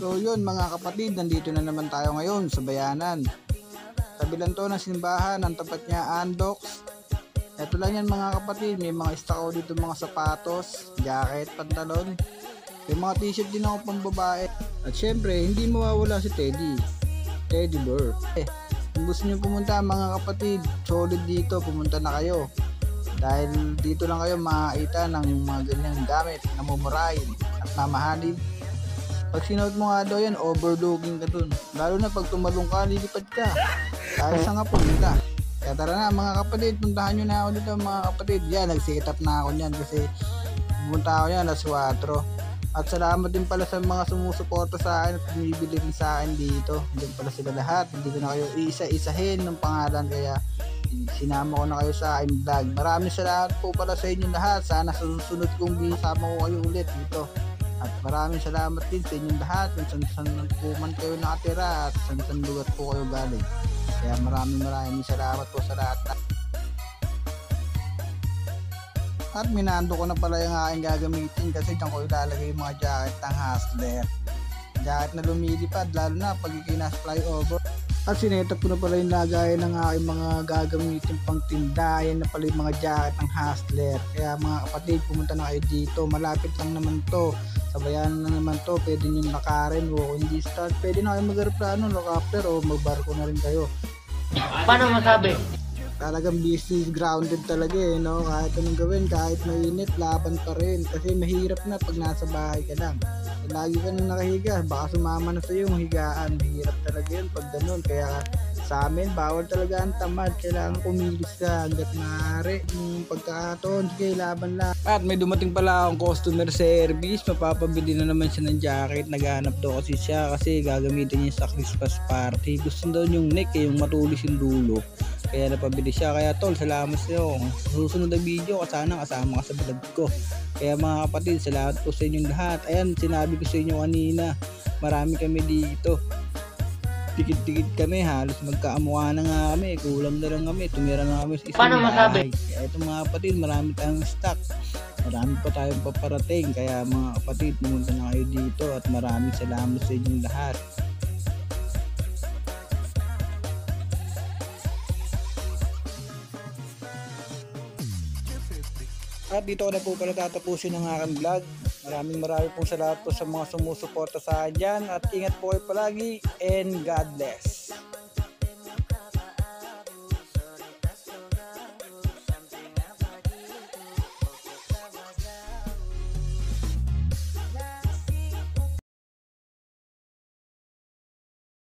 So yun mga kapatid, nandito na naman tayo ngayon sa bayanan. Tabi lang to ng simbahan, ang tapat niya Andox. Ito lang yan mga kapatid, may mga stock dito, mga sapatos, jacket, pantalon. May mga t-shirt din ako pang babae. At syempre, hindi mawawala si Teddy Bear. Kung gusto nyo pumunta mga kapatid, solid dito, pumunta na kayo. Dahil dito lang kayo makakita ng mga ganyang gamit na mumurahin at mamahalin. Pag sinuot mo nga daw yan, overlooking ka dun. Lalo na pag tumalong ka, lilipad ka. Kahit saan nga pumunta. Kaya tara na mga kapatid, puntahan nyo na ako dito mga kapatid. Yan, nag-set up na ako nyan kasi pumunta ako yan alas 4. At salamat din pala sa mga sumusuporta sa akin at bumibili rin sa akin dito. Diyan pala sila lahat. Hindi ko na kayo isa-isahin ng pangalan, kaya sinama ko na kayo sa aking vlog. Maraming salamat po pala sa inyo lahat. Sana sa susunod kong bisama ko kayo ulit dito. At maraming salamat din sa inyong lahat kung saan po man kayo nakatira at saan lugar po kayo galing. Kaya maraming salamat po sa lahat. At minando ko na pala yung aking gagamitin kasi dyan ko ilalagay yung mga jacket ng Hustler. Jacket na lumilipad lalo na pag ikinas flyover. At sinetap ko na pala yung lagay ng aking mga gagamitin pang tinda. Yan na pala yung mga jacket ng Hustler. Kaya mga kapatid, pumunta na kayo dito. Malapit lang naman to. Sa bayanan na naman to. Pwede nyo lakarin o hindi start. Pwede na kayo mag-aeroplano, helicopter o magbarko na rin kayo. Paano masabi? Talagang business grounded talaga no? Kahit anong gawin, kahit mainit, laban pa rin. Kasi mahirap na pag nasa bahay ka lang. Lagi ka nang nakahiga, baka sumama na sa'yo yung higaan. Mahirap talaga yun pag ganun. Kaya sa amin, bawal talaga ang tamad. Kailangan kumilos ka hanggat maaari. Yung pagkakataon, sige, laban lang. At may dumating pala akong customer service. Mapapabili na naman siya ng jacket. Naghahanap daw kasi siya kasi gagamitin niya sa Christmas party. Gusto daw yung neck, yung matulis yung dulo. Kaya napabili siya. Kaya tol, salamat sa iyo. Sa susunod na video, sana kasama ka sa vlog ko. Kaya mga kapatid, salamat po sa inyong lahat. Ayan, sinabi ko sa inyo kanina, marami kami dito. Dikit-dikit kami, halos magkaamuha na nga kami. Kulang na lang kami, tumira na kami sa isang Paano masabi? Kaya ito mga kapatid, marami tayong stock. Marami pa tayong paparating. Kaya mga kapatid, pumunta na kayo dito. At maraming salamat sa inyong lahat. At dito ko na po pala tatapusin ang aking vlog. Maraming pong salamat po sa mga sumusuporta sa akin dyan. At ingat po kayo palagi and God bless.